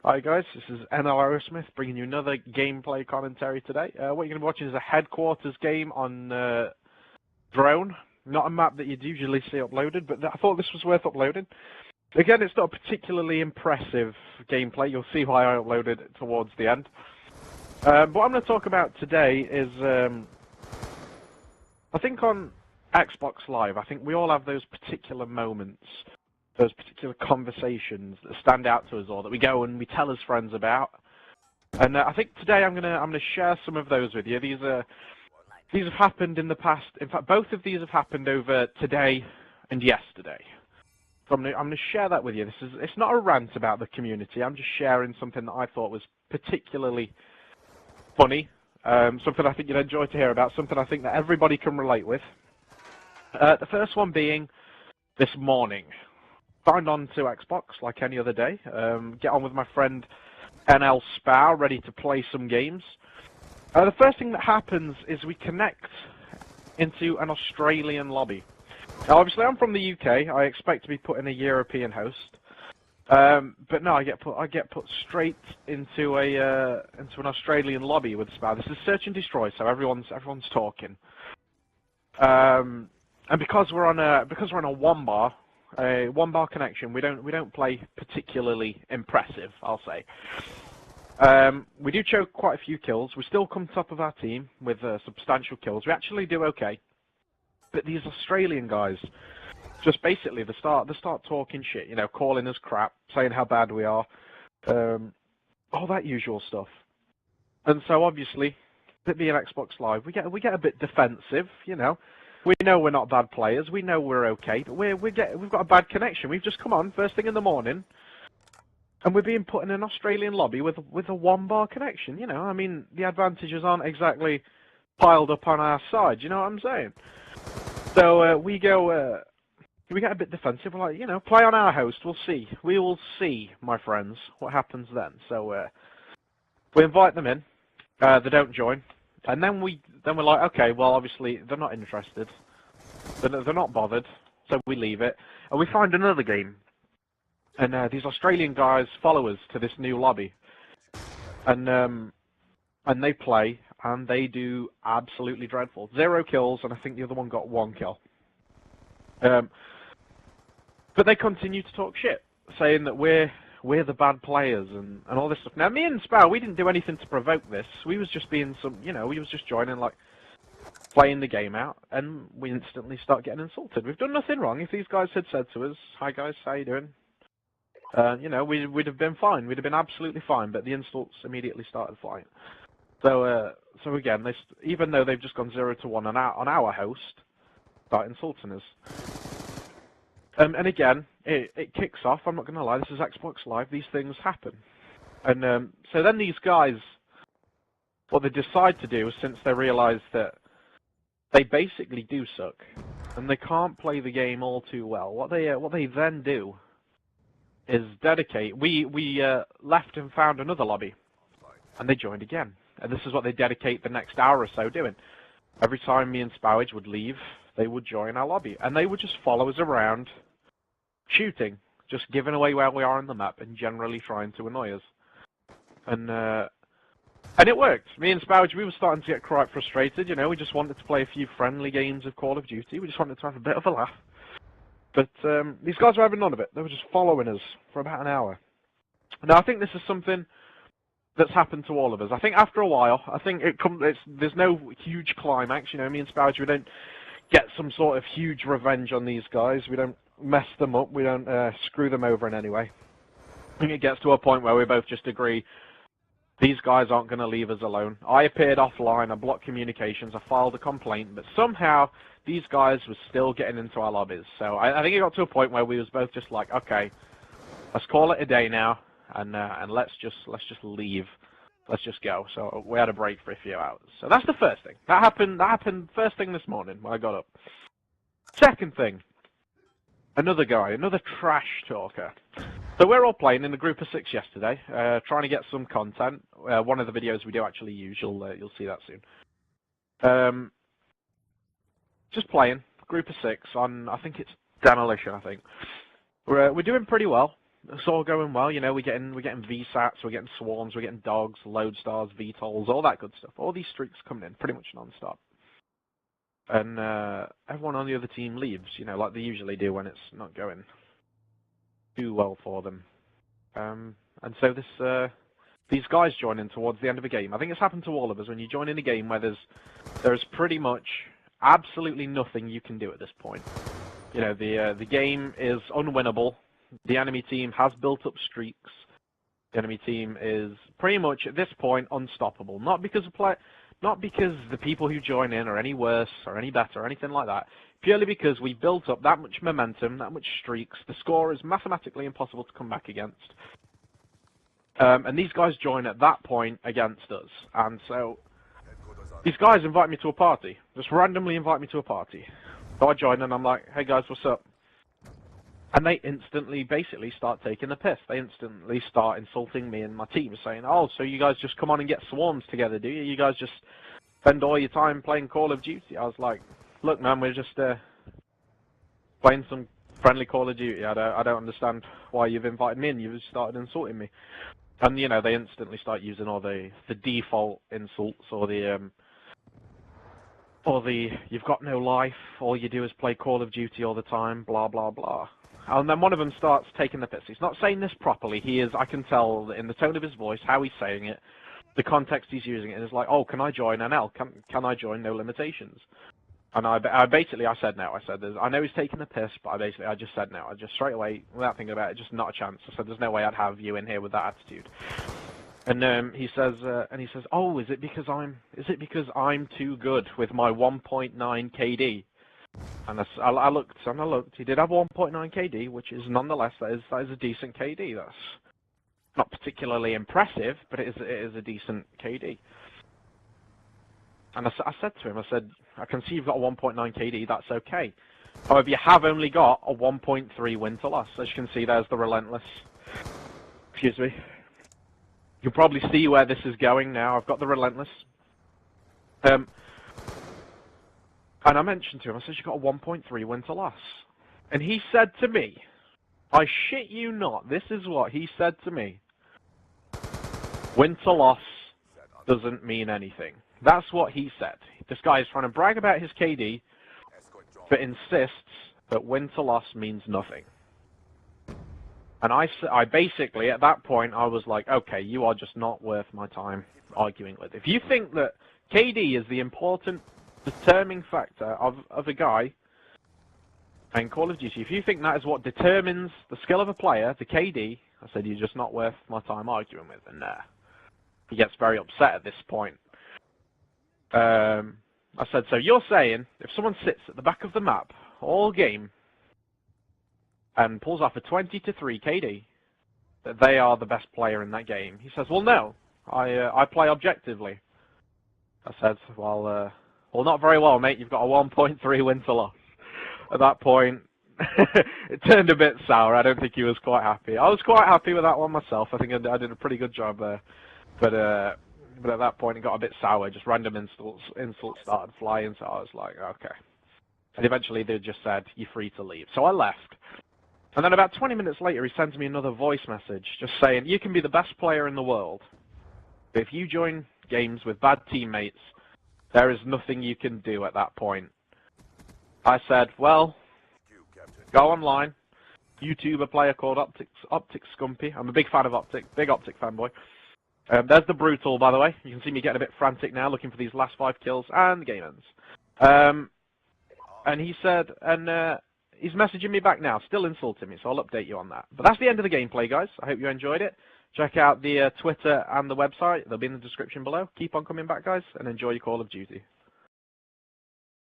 Hi guys, this is Arrowsmith bringing you another gameplay commentary today. What you're going to be watching is a headquarters game on Drone. Not a map that you'd usually see uploaded, but I thought this was worth uploading. Again, it's not a particularly impressive gameplay. You'll see why I uploaded it towards the end. But what I'm going to talk about today is, I think on Xbox Live, I think we all have those particular moments, those particular conversations that stand out to us, or that we go and we tell us friends about. And I think today I'm gonna share some of those with you. These have happened in the past. In fact, both of these have happened over today and yesterday. So I'm gonna share that with you. It's not a rant about the community. I'm just sharing something that I thought was particularly funny, something I think you'd enjoy to hear about, something I think that everybody can relate with. The first one being this morning. Signed on to Xbox like any other day. Get on with my friend NL Spow, ready to play some games. The first thing that happens is we connect into an Australian lobby. Now, obviously, I'm from the UK. I expect to be put in a European host, but no, I get put straight into an Australian lobby with Spow. This is search and destroy, so everyone's talking. And because we're on a one bar connection, we don't play particularly impressive, I'll say. We do choke quite a few kills. We still come top of our team with substantial kills. We actually do okay. But these Australian guys, just basically they start talking shit, you know, calling us crap, saying how bad we are, all that usual stuff. And so obviously, it being Xbox Live, we get a bit defensive, you know. We know we're not bad players. We know we're okay, but we've got a bad connection. We've just come on first thing in the morning, and we're being put in an Australian lobby with a one-bar connection. You know, I mean, the advantages aren't exactly piled up on our side. You know what I'm saying? So we get a bit defensive. We're like, you know, play on our host. We'll see. We will see, my friends, what happens then. So we invite them in. They don't join. And then we're like, okay, well, obviously they're not interested, they're not bothered, so we leave it, and we find another game. And these Australian guys follow us to this new lobby, and they play, and they do absolutely dreadful. 0 kills, and I think the other one got 1 kill. But they continue to talk shit, saying that we're the bad players and all this stuff. Now, me and Spow, we didn't do anything to provoke this. We was just being we was just joining, like, playing the game out, and we instantly start getting insulted. We've done nothing wrong. If these guys had said to us, "Hi guys, how you doing?" You know, we'd have been fine. We'd have been absolutely fine. But the insults immediately started flying. So again, even though they've just gone 0 to 1 on our host, start insulting us. And again, it kicks off. I'm not going to lie, this is Xbox Live. These things happen. And so then these guys, what they decide to do, since they realise that they basically do suck, and they can't play the game all too well, what they then do is dedicate. We left and found another lobby, and they joined again. And this is what they dedicate the next hour or so doing. Every time me and Spowage would leave, they would join our lobby, and they would just follow us around, shooting, just giving away where we are on the map, and generally trying to annoy us. And it worked. Me and Spowage, we were starting to get quite frustrated. You know, we just wanted to play a few friendly games of Call of Duty. We just wanted to have a bit of a laugh. But these guys were having none of it. They were just following us for about an hour. Now, I think this is something that's happened to all of us. I think after a while, I think there's no huge climax. You know, me and Spowage, we don't get some sort of huge revenge on these guys. We don't mess them up. We don't screw them over in any way. I think it gets to a point where we both just agree these guys aren't going to leave us alone. I appeared offline, I blocked communications, I filed a complaint, but somehow these guys were still getting into our lobbies. So I think it got to a point where we was both just like, okay, let's call it a day now, and let's just leave. Let's just go. So we had a break for a few hours. So that's the first thing. That happened first thing this morning when I got up. Second thing, another guy, another trash talker. So we're all playing in a group of 6 yesterday, trying to get some content. One of the videos we do actually use, you'll see that soon. Just playing, group of 6 on, I think it's Demolition. I think we're doing pretty well. it's all going well. You know, we're getting VSATs, we're getting swarms, we're getting dogs, lodestars, VTOLs, all that good stuff. All these streaks coming in pretty much non-stop. And everyone on the other team leaves, you know, like they usually do when it's not going too well for them. And so these guys join in towards the end of a game. I think it's happened to all of us when you join in a game where there's pretty much absolutely nothing you can do at this point. You know, the game is unwinnable. The enemy team has built up streaks. The enemy team is pretty much at this point unstoppable. Not because the people who join in are any worse or any better or anything like that. Purely because we built up that much momentum, that much streaks. The score is mathematically impossible to come back against. And these guys join at that point against us. And so these guys invite me to a party. Just randomly invite me to a party. So I join and I'm like, hey guys, what's up? And they instantly basically start taking the piss. They instantly start insulting me and my team, saying, oh, so you guys just come on and get swarms together, do you? You guys just spend all your time playing Call of Duty? I was like, look, man, we're just playing some friendly Call of Duty. I don't understand why you've invited me and you've started insulting me. And, you know, they instantly start using all the default insults or the you've got no life, all you do is play Call of Duty all the time, blah, blah, blah. And then one of them starts taking the piss. He's not saying this properly. He is, I can tell in the tone of his voice, how he's saying it, the context he's using it. It's like, oh, can I join NL? Can I join No Limitations? And I said no. I said, I know he's taking the piss, but I just said no. I just straight away, without thinking about it, just not a chance. I said, there's no way I'd have you in here with that attitude. And he says, oh, is it because I'm too good with my 1.9 KD? And I looked. He did have 1.9 KD, which is nonetheless that is a decent KD. That's not particularly impressive, but it is a decent KD. And I said to him, I said, I can see you've got a 1.9 KD. That's okay. However, you have only got a 1.3 win to loss. As you can see, there's the relentless. Excuse me. You can probably see where this is going now. I've got the relentless. And I mentioned to him, I said, you've got a 1.3 win to loss. And he said to me, I shit you not, this is what he said to me. Win to loss doesn't mean anything. That's what he said. This guy is trying to brag about his KD, but insists that win to loss means nothing. And I basically, at that point, I was like, okay, you are just not worth my time arguing with. If you think that KD is the important determining factor of a guy in Call of Duty, if you think that is what determines the skill of a player, the KD, I said, you're just not worth my time arguing with. And he gets very upset at this point. I said, so you're saying if someone sits at the back of the map all game and pulls off a 20-3 KD, that they are the best player in that game? He says, well, no, I play objectively. I said, well, not very well, mate. You've got a 1.3 win to loss. At that point, it turned a bit sour. I don't think he was quite happy. I was quite happy with that one myself. I think I did a pretty good job there. But at that point, it got a bit sour. Just random insults started flying, so I was like, okay. And eventually, they just said, you're free to leave. So I left. And then about 20 minutes later, he sends me another voice message, just saying, you can be the best player in the world, but if you join games with bad teammates, there is nothing you can do at that point. I said, well, go online. YouTuber player called Optic Scumpy. I'm a big fan of Optic, big Optic fanboy. There's the Brutal, by the way. You can see me getting a bit frantic now, looking for these last 5 kills, and the game ends. And he said, he's messaging me back now, still insulting me, so I'll update you on that. But that's the end of the gameplay, guys. I hope you enjoyed it. Check out the Twitter and the website. They'll be in the description below. Keep on coming back, guys, and enjoy your Call of Duty.